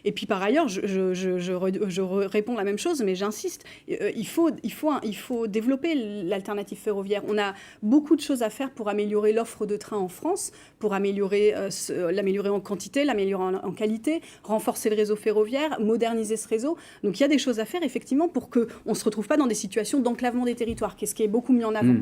Et puis par ailleurs, je réponds la même chose, mais j'insiste, il faut développer l'alternative ferroviaire. On a beaucoup de choses à faire pour améliorer l'offre de train en France, pour l'améliorer en quantité, l'améliorer en qualité, renforcer le réseau ferroviaire, moderniser ce réseau. Donc il y a des choses à faire effectivement pour qu'on ne se retrouve pas dans des situations d'enclavement des territoires, qui est beaucoup mis en avant.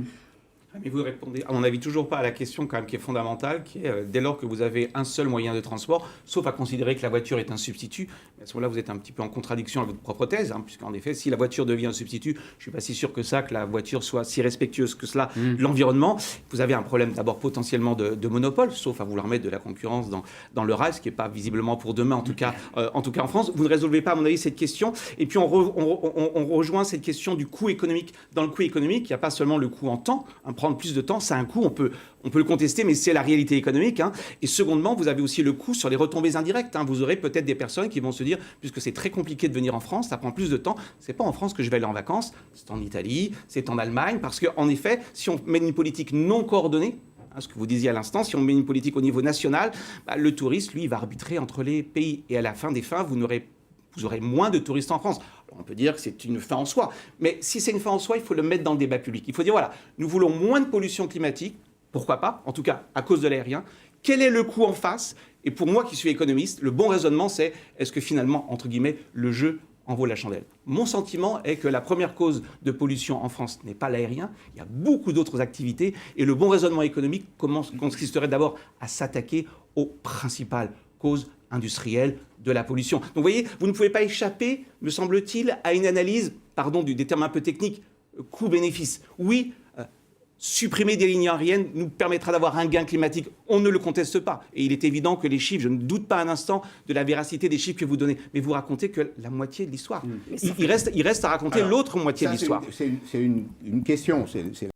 Mais vous répondez, à mon avis, toujours pas à la question quand même qui est fondamentale, qui est dès lors que vous avez un seul moyen de transport, sauf à considérer que la voiture est un substitut, à ce moment-là, vous êtes un petit peu en contradiction avec votre propre thèse, puisqu'en effet, si la voiture devient un substitut, je ne suis pas si sûr que la voiture soit si respectueuse que cela de l'environnement. Vous avez un problème d'abord potentiellement de monopole, sauf à vouloir mettre de la concurrence dans le rail, ce qui n'est pas visiblement pour demain, en tout cas en France. Vous ne résolvez pas, à mon avis, cette question. Et puis on rejoint cette question du coût économique. Dans le coût économique, il n'y a pas seulement le coût en temps, prendre plus de temps, ça a un coût, on peut le contester, mais c'est la réalité économique. Et secondement, vous avez aussi le coût sur les retombées indirectes. Vous aurez peut-être des personnes qui vont se dire, puisque c'est très compliqué de venir en France, ça prend plus de temps, c'est pas en France que je vais aller en vacances, c'est en Italie, c'est en Allemagne, parce qu'en effet, si on mène une politique non coordonnée, ce que vous disiez à l'instant, si on met une politique au niveau national, le touriste, lui, il va arbitrer entre les pays. Et à la fin des fins, vous aurez moins de touristes en France. Alors, on peut dire que c'est une fin en soi. Mais si c'est une fin en soi, il faut le mettre dans le débat public. Il faut dire, voilà, nous voulons moins de pollution climatique. Pourquoi pas? En tout cas, à cause de l'aérien. Quel est le coût en face? Et pour moi, qui suis économiste, le bon raisonnement, c'est est-ce que finalement, entre guillemets, le jeu en vaut la chandelle? Mon sentiment est que la première cause de pollution en France n'est pas l'aérien. Il y a beaucoup d'autres activités. Et le bon raisonnement économique consisterait d'abord à s'attaquer aux principales causes industrielle de la pollution. Donc vous voyez, vous ne pouvez pas échapper, me semble-t-il, à une analyse, pardon des termes un peu techniques, coût-bénéfice. Oui, supprimer des lignes aériennes nous permettra d'avoir un gain climatique. On ne le conteste pas. Et il est évident que les chiffres, je ne doute pas un instant de la véracité des chiffres que vous donnez, mais vous racontez que la moitié de l'histoire. Il reste à raconter l'autre moitié de l'histoire. C'est une question.